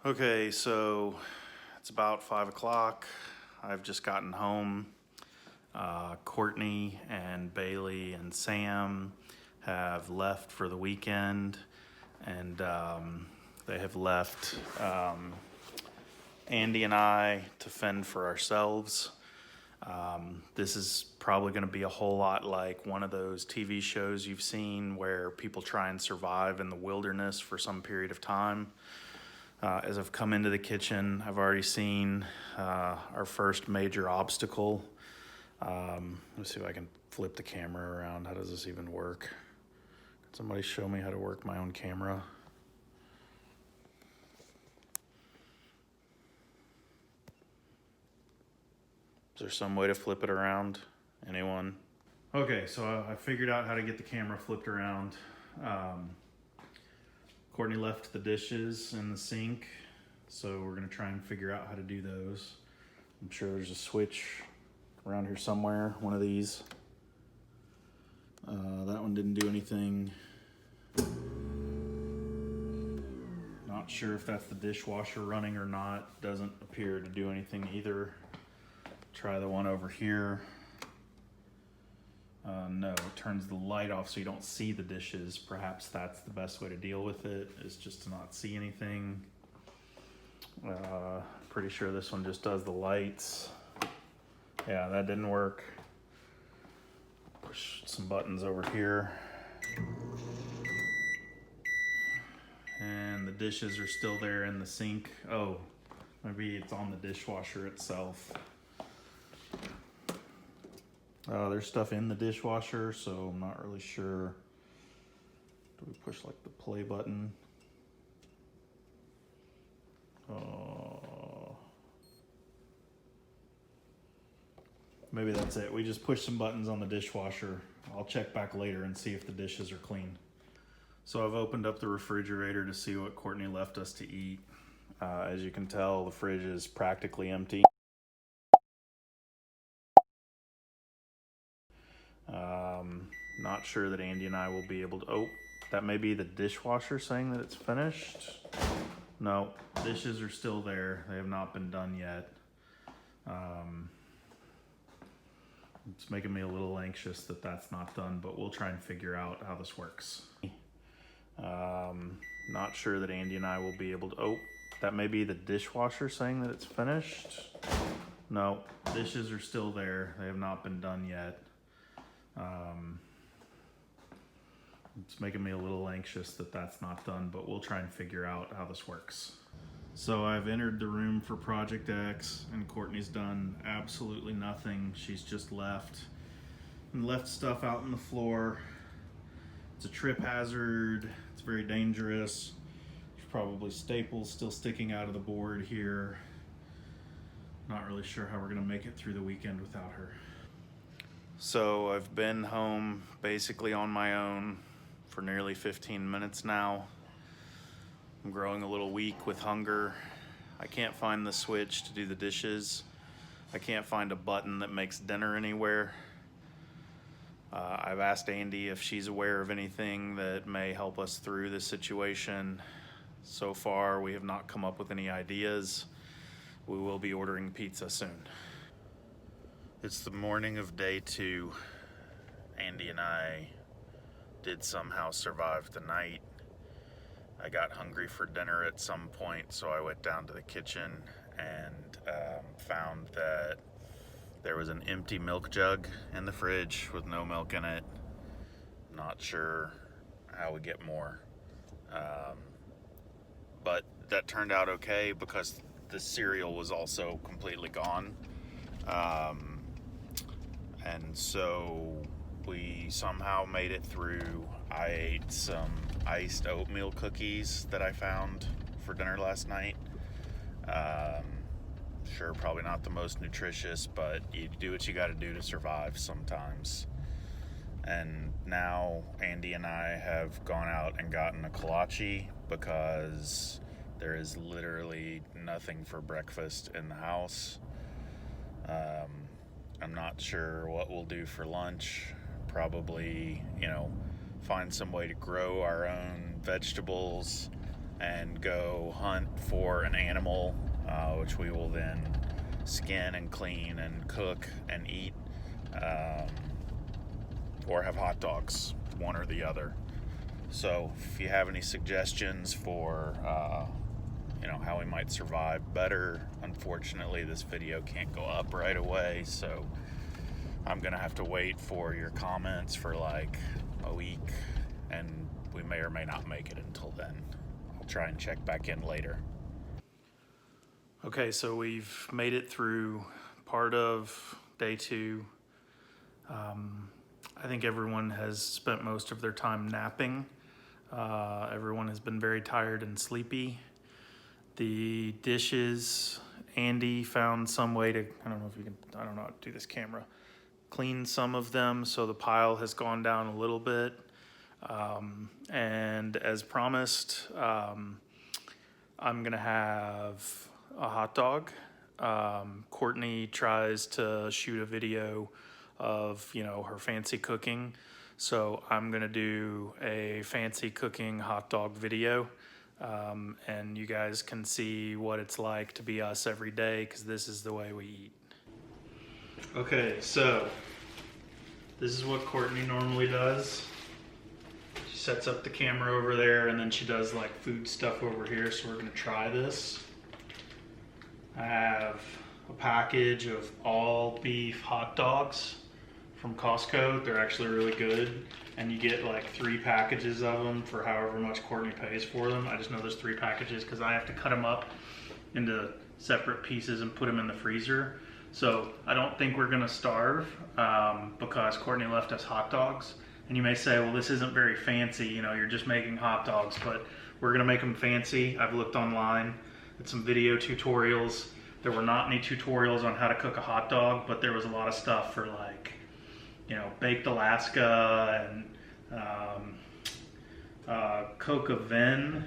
Okay, so it's about 5 o'clock. I've just gotten home. Courtney and Bailey and Sam have left for the weekend, and they have left Andy and I to fend for ourselves. This is probably going to be a whole lot like one of those TV shows you've seen where people try and survive in the wilderness for some period of time. As I've come into the kitchen, I've already seen our first major obstacle. Let's see if I can flip the camera around. How does this even work? Can somebody show me how to work my own camera? Is there some way to flip it around? Anyone? Okay, so I figured out how to get the camera flipped around. Courtney left the dishes in the sink, so we're gonna try and figure out how to do those. I'm sure there's a switch around here somewhere, one of these. That one didn't do anything. Not sure if that's the dishwasher running or not. Doesn't appear to do anything either. Try the one over here. No, it turns the light off so you don't see the dishes. Perhaps that's the best way to deal with it, is just to not see anything. Pretty sure this one just does the lights. Yeah, that didn't work. Push some buttons over here. And the dishes are still there in the sink. Oh, maybe it's on the dishwasher itself. There's stuff in the dishwasher, so I'm not really sure. Do we push like the play button? Maybe that's it. We just push some buttons on the dishwasher. I'll check back later and see if the dishes are clean. So I've opened up the refrigerator to see what Courtney left us to eat. As you can tell, the fridge is practically empty. Not sure that Andy and I will be able to, oh, that may be the dishwasher saying that it's finished. No, dishes are still there. They have not been done yet. It's making me a little anxious that that's not done, but we'll try and figure out how this works. Not sure that Andy and I will be able to, oh, that may be the dishwasher saying that it's finished. No, dishes are still there. They have not been done yet. It's making me a little anxious that that's not done, but we'll try and figure out how this works. So I've entered the room for Project X, and Courtney's done absolutely nothing. She's just left stuff out on the floor. It's a trip hazard. It's very dangerous. There's probably staples still sticking out of the board here. Not really sure how we're gonna make it through the weekend without her. So I've been home basically on my own for nearly 15 minutes now. I'm growing a little weak with hunger. I can't find the switch to do the dishes. I can't find a button that makes dinner anywhere. I've asked Andy if she's aware of anything that may help us through this situation. So far, we have not come up with any ideas. We will be ordering pizza soon. It's the morning of day 2. Andy and I did somehow survive the night. I got hungry for dinner at some point, so I went down to the kitchen and found that there was an empty milk jug in the fridge with no milk in it. Not sure how we get more. But that turned out okay because the cereal was also completely gone. And so we somehow made it through. I ate some iced oatmeal cookies that I found for dinner last night. Sure, probably not the most nutritious, but you do what you got to do to survive sometimes. And now Andy and I have gone out and gotten a kolache because there is literally nothing for breakfast in the house. I'm not sure what we'll do for lunch. Probably, find some way to grow our own vegetables and go hunt for an animal, which we will then skin and clean and cook and eat, or have hot dogs, one or the other. So if you have any suggestions for how we might survive better, unfortunately this video can't go up right away, so I'm gonna have to wait for your comments for like a week, and we may or may not make it until then. I'll try and check back in later. Okay, so we've made it through part of day 2. I think everyone has spent most of their time napping. Everyone has been very tired and sleepy. The dishes, Andy found some way to, I don't know how to do this camera, clean some of them, so the pile has gone down a little bit. And as promised, I'm gonna have a hot dog. Courtney tries to shoot a video of her fancy cooking, so I'm gonna do a fancy cooking hot dog video, and you guys can see what it's like to be us every day, because this is the way we eat. Okay, so this is what Courtney normally does. She sets up the camera over there, and then she does like food stuff over here, so we're gonna try this. I have a package of all beef hot dogs from Costco. They're actually really good, and you get like 3 packages of them for however much Courtney pays for them. I just know there's 3 packages because I have to cut them up into separate pieces and put them in the freezer. So I don't think we're gonna starve because Courtney left us hot dogs. And you may say, well, this isn't very fancy, you're just making hot dogs, but we're gonna make them fancy. I've looked online at some video tutorials. There were not any tutorials on how to cook a hot dog, but there was a lot of stuff for like, baked Alaska and coq au vin,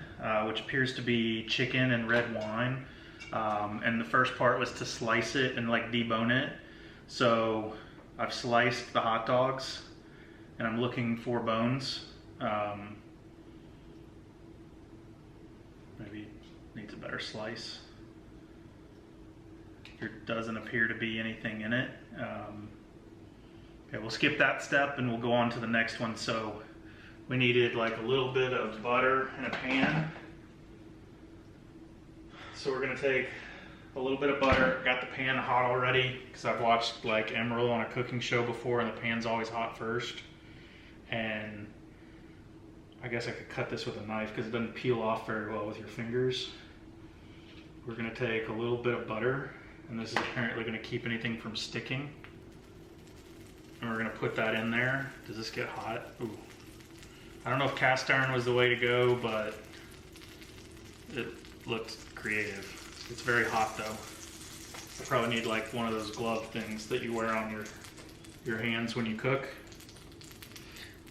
which appears to be chicken and red wine. And the first part was to slice it and like debone it. So I've sliced the hot dogs and I'm looking for bones. Maybe needs a better slice. There doesn't appear to be anything in it. Okay, we'll skip that step and we'll go on to the next one. So we needed like a little bit of butter in a pan. So we're gonna take a little bit of butter. Got the pan hot already because I've watched like Emerald on a cooking show before, and the pan's always hot first. And I guess I could cut this with a knife because it doesn't peel off very well with your fingers. We're gonna take a little bit of butter, and this is apparently gonna keep anything from sticking. And we're gonna put that in there. Does this get hot? Ooh. I don't know if cast iron was the way to go, but it looked creative. It's very hot though. I probably need like one of those glove things that you wear on your hands when you cook.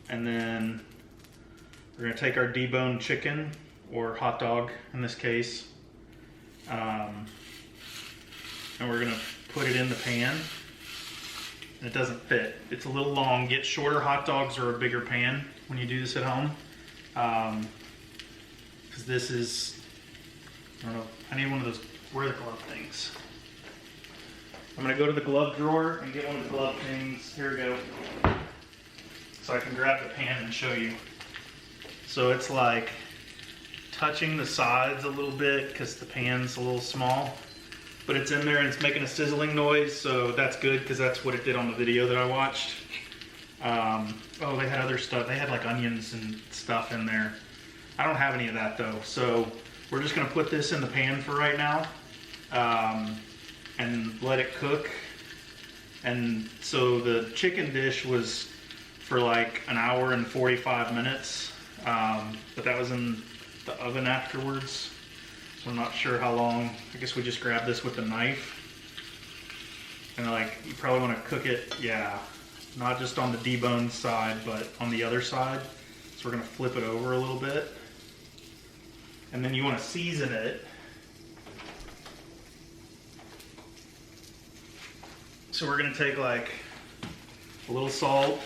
And then we're gonna take our deboned chicken, or hot dog in this case, and we're gonna put it in the pan. And it doesn't fit. It's a little long. Get shorter hot dogs or a bigger pan when you do this at home. Because this is, I don't know, I need one of those wear the glove things. I'm gonna go to the glove drawer and get one of the glove things. Here we go. So I can grab the pan and show you. So it's like touching the sides a little bit because the pan's a little small, but it's in there and it's making a sizzling noise, so that's good because that's what it did on the video that I watched. Oh, they had other stuff. They had like onions and stuff in there. I don't have any of that though, so we're just gonna put this in the pan for right now and let it cook. And so the chicken dish was for like an hour and 45 minutes, but that was in the oven afterwards. So I'm not sure how long. I guess we just grab this with a knife. And like, you probably want to cook it, yeah, not just on the deboned side, but on the other side. So we're gonna flip it over a little bit. And then you want to season it. So we're gonna take like a little salt.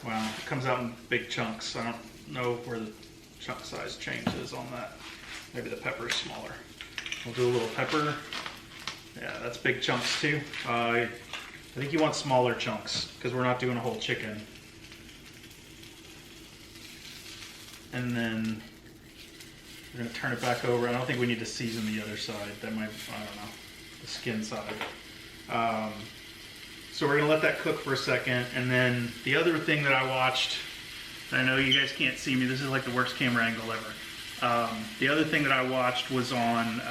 Wow, it comes out in big chunks. I don't know where the chunk size changes on that. Maybe the pepper's smaller. We'll do a little pepper. Yeah, that's big chunks too. I think you want smaller chunks because we're not doing a whole chicken. And then we're gonna turn it back over. I don't think we need to season the other side. That might, I don't know, the skin side. So we're gonna let that cook for a second. And then the other thing that I watched, I know you guys can't see me, this is like the worst camera angle ever. The other thing that I watched was on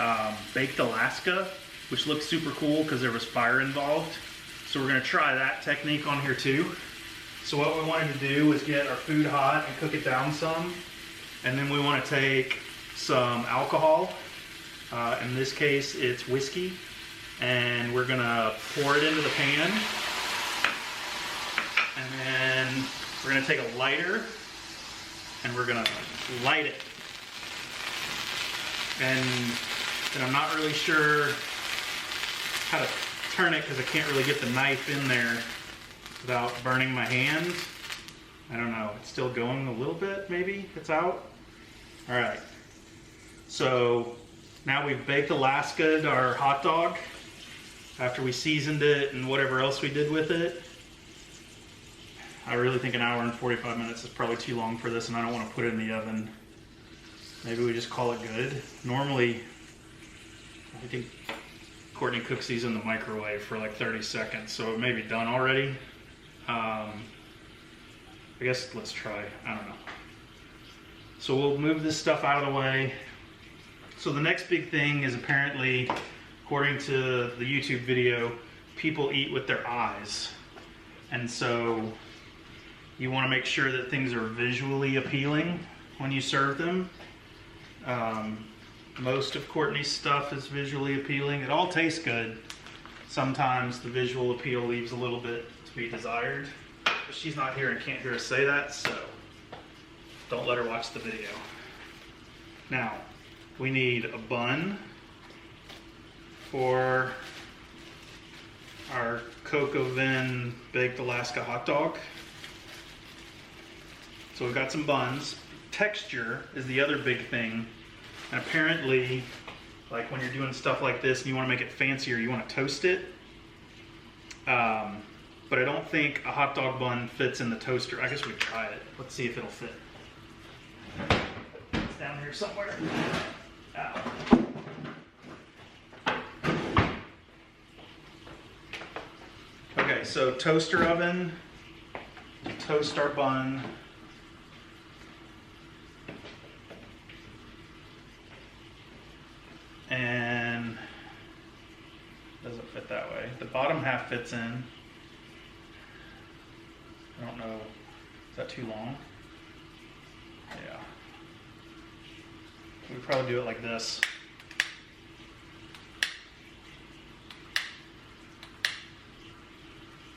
Baked Alaska, which looked super cool because there was fire involved. So we're gonna try that technique on here too. So what we wanted to do was get our food hot and cook it down some. And then we wanna take some alcohol. In this case, it's whiskey. And we're gonna pour it into the pan. And then we're gonna take a lighter and we're gonna light it. And I'm not really sure how to turn it because I can't really get the knife in there without burning my hand. I don't know, it's still going a little bit, maybe it's out. All right, so now we've baked Alaska'd our hot dog after we seasoned it and whatever else we did with it. I really think an hour and 45 minutes is probably too long for this, and I don't want to put it in the oven. Maybe we just call it good. Normally, I think Courtney cooks these in the microwave for like 30 seconds, so it may be done already. I guess let's try, I don't know. So we'll move this stuff out of the way. So the next big thing is apparently, according to the YouTube video, people eat with their eyes. And so you want to make sure that things are visually appealing when you serve them. Most of Courtney's stuff is visually appealing. It all tastes good. Sometimes the visual appeal leaves a little bit to be desired. But she's not here and can't hear us say that, so don't let her watch the video. Now, we need a bun for our Coke Oven Baked Alaska hot dog. So we've got some buns. Texture is the other big thing. And apparently, like when you're doing stuff like this and you want to make it fancier, you want to toast it. But I don't think a hot dog bun fits in the toaster. I guess we try it. Let's see if it'll fit. It's down here somewhere. Ow. Okay, so toaster oven, toast our bun. And doesn't fit that way. The bottom half fits in. I don't know, is that too long? Yeah. We'd probably do it like this.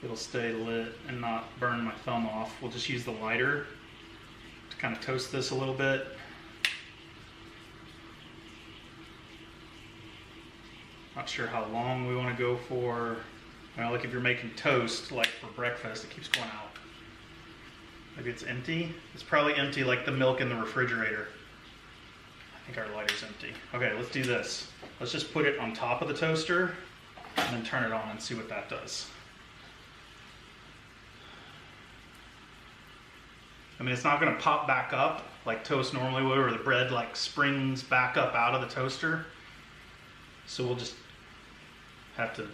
It'll stay lit and not burn my thumb off. We'll just use the lighter to kind of toast this a little bit. Not sure how long we want to go for. You know, like if you're making toast, like for breakfast, it keeps going out. Maybe it's empty. It's probably empty like the milk in the refrigerator. I think our lighter's empty. Okay, let's do this. Let's just put it on top of the toaster and then turn it on and see what that does. I mean, it's not going to pop back up like toast normally would, or the bread like springs back up out of the toaster. So we'll just have to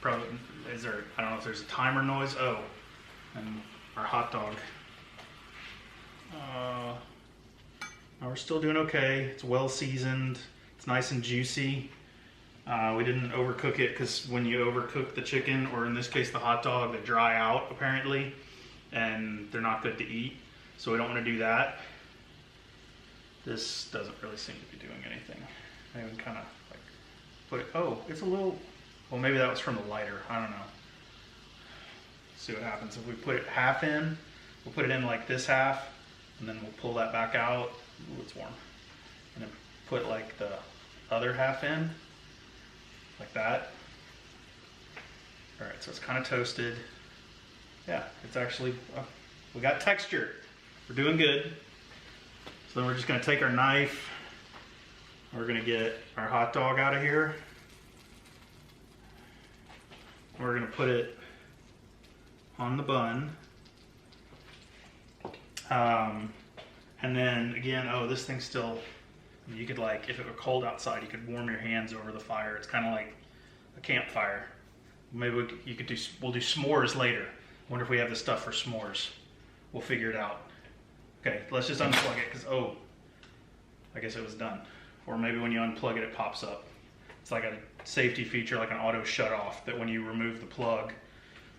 probably, is there, I don't know if there's a timer noise. Oh, and our hot dog. No, we're still doing okay. It's well seasoned. It's nice and juicy. We didn't overcook it because when you overcook the chicken, or in this case the hot dog, they dry out apparently, and they're not good to eat. So we don't want to do that. This doesn't really seem to be doing anything. I even kind of like put it, oh, it's a little, well, maybe that was from the lighter. I don't know. See what happens. If we put it half in, we'll put it in like this half, and then we'll pull that back out. Ooh, it's warm. And then put like the other half in, like that. All right, so it's kind of toasted. Yeah, it's actually, we got texture. We're doing good. So then we're just gonna take our knife, we're gonna get our hot dog out of here. We're gonna put it on the bun. And then again, oh, this thing's still, you could like, if it were cold outside, you could warm your hands over the fire. It's kind of like a campfire. Maybe we'll do s'mores later. Wonder if we have the stuff for s'mores. We'll figure it out. Okay, let's just unplug it, because, oh, I guess it was done. Or maybe when you unplug it, it pops up. It's like a safety feature, like an auto shut off, that when you remove the plug,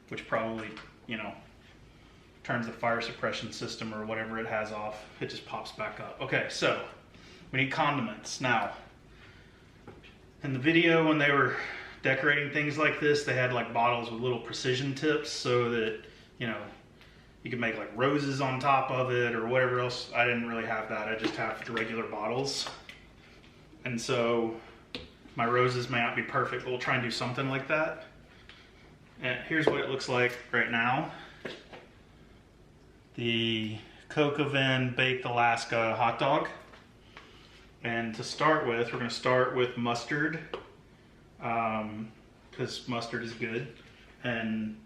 which probably, you know, turns the fire suppression system or whatever it has off, it just pops back up. Okay, so we need condiments. Now, in the video when they were decorating things like this, they had like bottles with little precision tips so that, you know, you could make like roses on top of it or whatever else. I didn't really have that. I just have the regular bottles. And so my roses may not be perfect, but we'll try and do something like that. And here's what it looks like right now. The Coke Oven Baked Alaska hot dog. And to start with, we're going to start with mustard, because mustard is good, and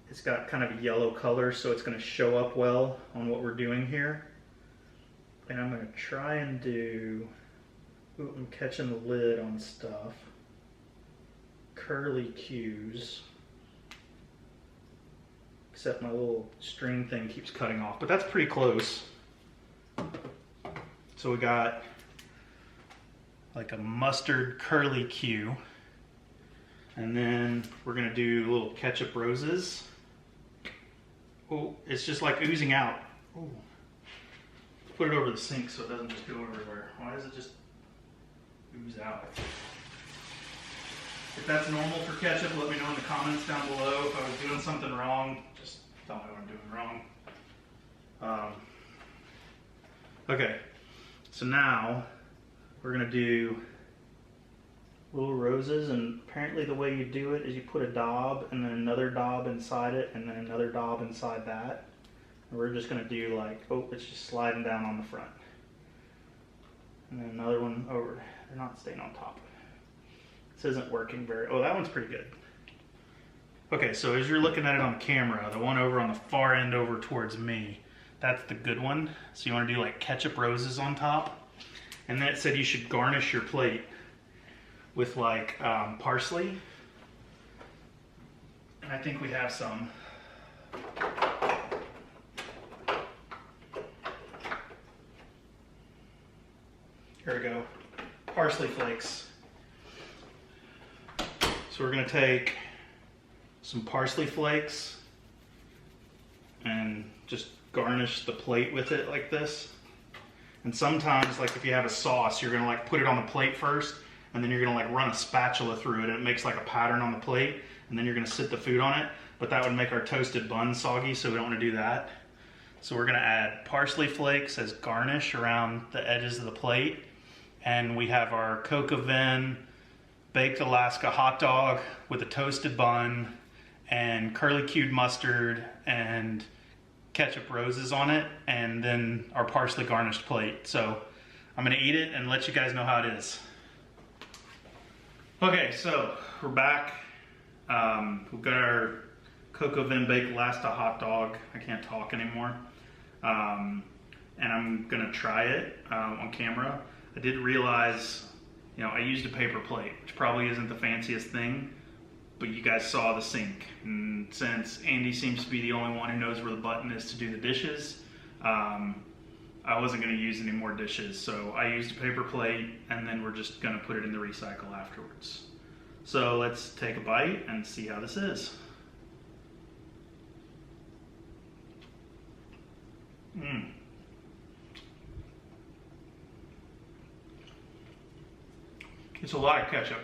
it's got kind of a yellow color, so it's going to show up well on what we're doing here. And I'm going to try and do, ooh, I'm catching the lid on stuff, curly cues. Except my little string thing keeps cutting off, but that's pretty close. So we got like a mustard curly cue, and then we're gonna do little ketchup roses. Oh, it's just like oozing out. Oh, let's put it over the sink so it doesn't just go everywhere. Why does it just ooze out? If that's normal for ketchup, let me know in the comments down below. If I was doing something wrong, just tell me what I'm doing wrong. Okay, so now we're gonna do little roses, and apparently the way you do it is you put a daub and then another daub inside it and then another daub inside that. And we're just gonna do like, oh, it's just sliding down on the front. And then another one over. They're not staying on top. This isn't working very, oh, that one's pretty good. Okay, so as you're looking at it on camera, the one over on the far end over towards me, that's the good one. So you want to do like ketchup roses on top. And then it said you should garnish your plate with like parsley. And I think we have some. Here we go, parsley flakes. So we're gonna take some parsley flakes and just garnish the plate with it like this. And sometimes, like if you have a sauce, you're gonna like put it on the plate first, and then you're gonna like run a spatula through it, and it makes like a pattern on the plate, and then you're gonna sit the food on it. But that would make our toasted bun soggy, so we don't wanna do that. So we're gonna add parsley flakes as garnish around the edges of the plate. And we have our Coke Oven Baked Alaska hot dog with a toasted bun and curly cued mustard and ketchup roses on it, and then our parsley garnished plate. So I'm gonna eat it and let you guys know how it is. Okay, so we're back. We've got our Coke Oven Baked Alaska hot dog. I can't talk anymore. And I'm gonna try it on camera. I did realize, you know, I used a paper plate, which probably isn't the fanciest thing, but you guys saw the sink. And since Andy seems to be the only one who knows where the button is to do the dishes, I wasn't gonna use any more dishes. So I used a paper plate, and then we're just gonna put it in the recycle afterwards. So let's take a bite and see how this is. It's a lot of ketchup.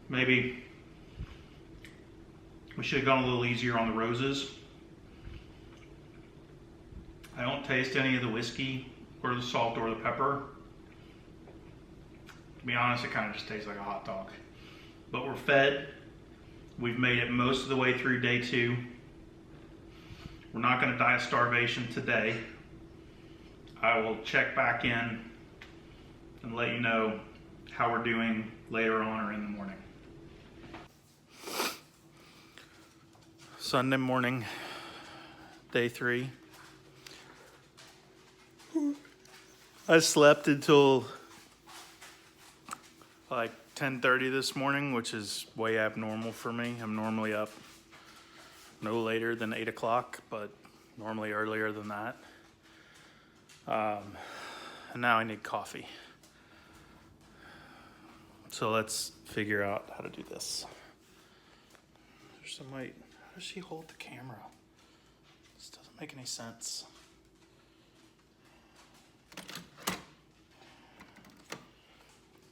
Maybe we should have gone a little easier on the roses. I don't taste any of the whiskey or the salt or the pepper. To be honest, it kind of just tastes like a hot dog. But we're fed. We've made it most of the way through day 2. We're not going to die of starvation today. I will check back in and let you know how we're doing later on or in the morning. Sunday morning, day 3. I slept until like 10:30 this morning, which is way abnormal for me. I'm normally up no later than 8 o'clock, but normally earlier than that. And now I need coffee. So let's figure out how to do this. There's some way. How does she hold the camera? This doesn't make any sense.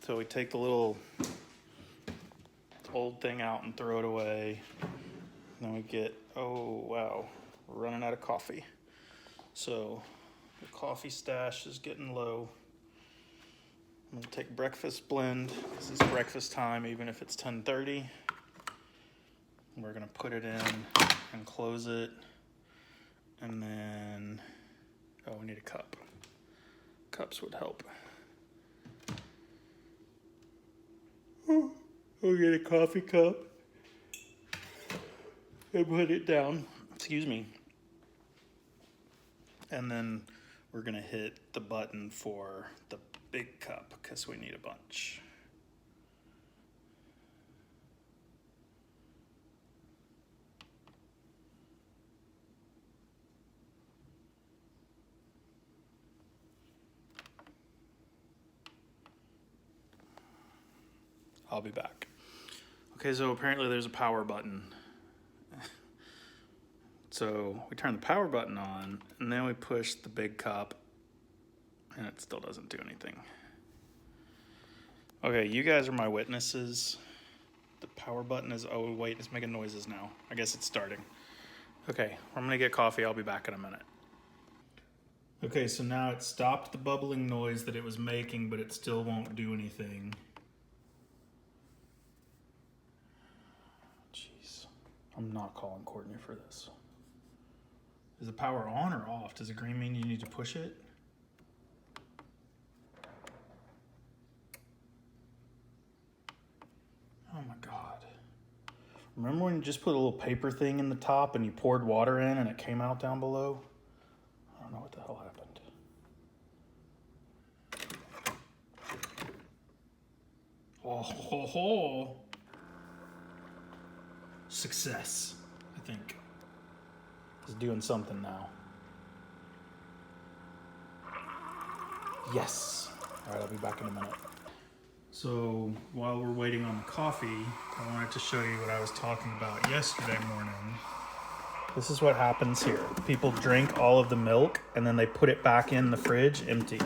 So we take the little old thing out and throw it away. And then we get, oh wow, we're running out of coffee. So the coffee stash is getting low. I'm gonna take breakfast blend, because it's breakfast time, even if it's 10:30. We're gonna put it in and close it. And then, oh, we need a cup. Cups would help. We'll get a coffee cup and put it down. Excuse me. And then we're gonna hit the button for the big cup because we need a bunch. I'll be back. Okay, so apparently there's a power button. So we turn the power button on, and then we push the big cup, and it still doesn't do anything. Okay, you guys are my witnesses. The power button is, oh wait, it's making noises now. I guess it's starting. Okay, I'm gonna get coffee. I'll be back in a minute. Okay, so now it stopped the bubbling noise that it was making, but it still won't do anything. Jeez, I'm not calling Courtney for this. Is the power on or off? Does the green mean you need to push it? Oh my God. Remember when you just put a little paper thing in the top and you poured water in and it came out down below? I don't know what the hell happened. Oh, ho, ho. Success, I think. It's doing something now. Yes. All right, I'll be back in a minute. So while we're waiting on the coffee, I wanted to show you what I was talking about yesterday morning. This is what happens here. People drink all of the milk and then they put it back in the fridge empty.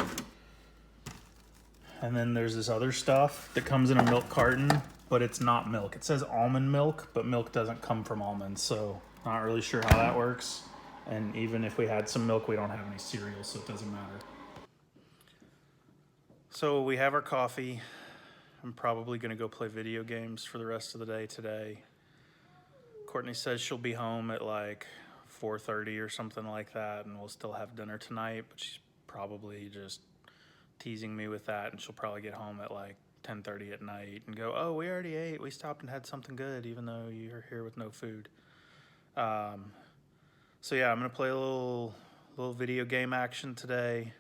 And then there's this other stuff that comes in a milk carton, but it's not milk. It says almond milk, but milk doesn't come from almonds, so not really sure how that works. And even if we had some milk, we don't have any cereal, so it doesn't matter. So we have our coffee. I'm probably gonna go play video games for the rest of the day today. Courtney says she'll be home at like 4:30 or something like that, and we'll still have dinner tonight, but she's probably just teasing me with that, and she'll probably get home at like 10:30 at night and go, oh, we already ate. We stopped and had something good, even though you're here with no food. So yeah, I'm gonna play a little video game action today.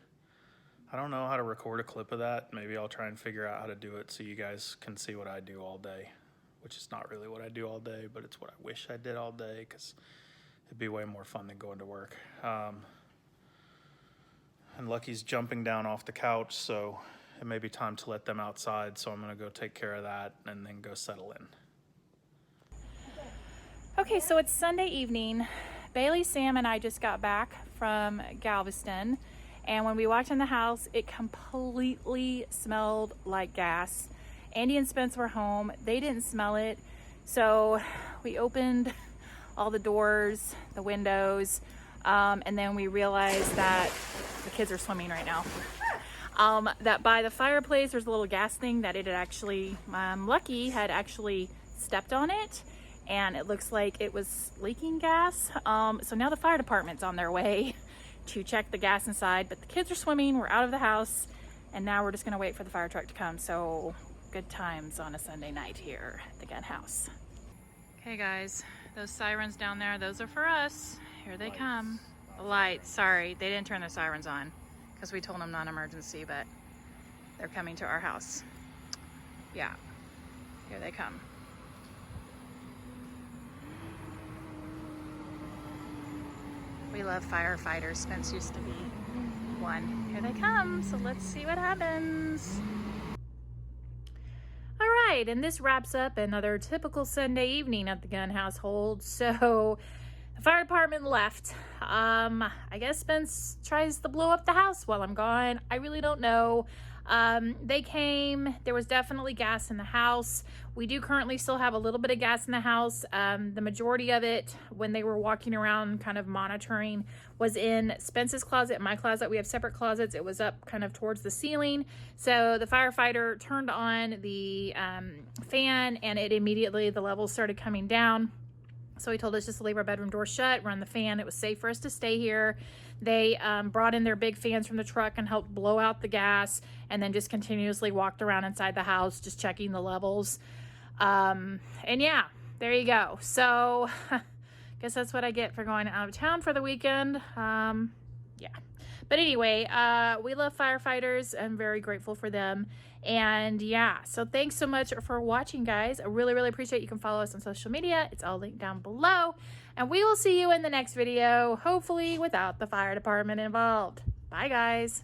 I don't know how to record a clip of that. Maybe I'll try and figure out how to do it so you guys can see what I do all day, which is not really what I do all day, but it's what I wish I did all day because it'd be way more fun than going to work. And Lucky's jumping down off the couch, so it may be time to let them outside, so I'm gonna go take care of that and then go settle in. Okay, so it's Sunday evening. Bailey, Sam, and I just got back from Galveston, and when we walked in the house, it completely smelled like gas. Andy and Spence were home. They didn't smell it, so we opened all the doors, the windows, and then we realized that the kids are swimming right now. That by the fireplace, there's a little gas thing that it had actually, Lucky had actually stepped on it, and it looks like it was leaking gas. So now the fire department's on their way to check the gas inside, but the kids are swimming, we're out of the house, and now we're just gonna wait for the fire truck to come. So good times on a Sunday night here at the gun house. Okay guys, those sirens down there, those are for us. Here they come. The lights, sorry, they didn't turn their sirens on because we told them non-emergency, but they're coming to our house. Yeah, here they come. We love firefighters. Spence used to be one. Here they come, so let's see what happens. All right, and this wraps up another typical Sunday evening at the gun household. So the fire department left. I guess Spence tries to blow up the house while I'm gone. I really don't know. They came, there was definitely gas in the house. We do currently still have a little bit of gas in the house. The majority of it, when they were walking around kind of monitoring, was in Spence's closet, my closet. We have separate closets. It was up kind of towards the ceiling. So the firefighter turned on the fan, and it immediately, the levels started coming down. So he told us just to leave our bedroom door shut, run the fan. It was safe for us to stay here. They brought in their big fans from the truck and helped blow out the gas, and then just continuously walked around inside the house, just checking the levels. And yeah, there you go. So guess that's what I get for going out of town for the weekend. Yeah. But anyway, we love firefighters. I'm very grateful for them. And yeah, so thanks so much for watching, guys. I really, really appreciate it. You can follow us on social media. It's all linked down below. And we will see you in the next video, hopefully without the fire department involved. Bye, guys.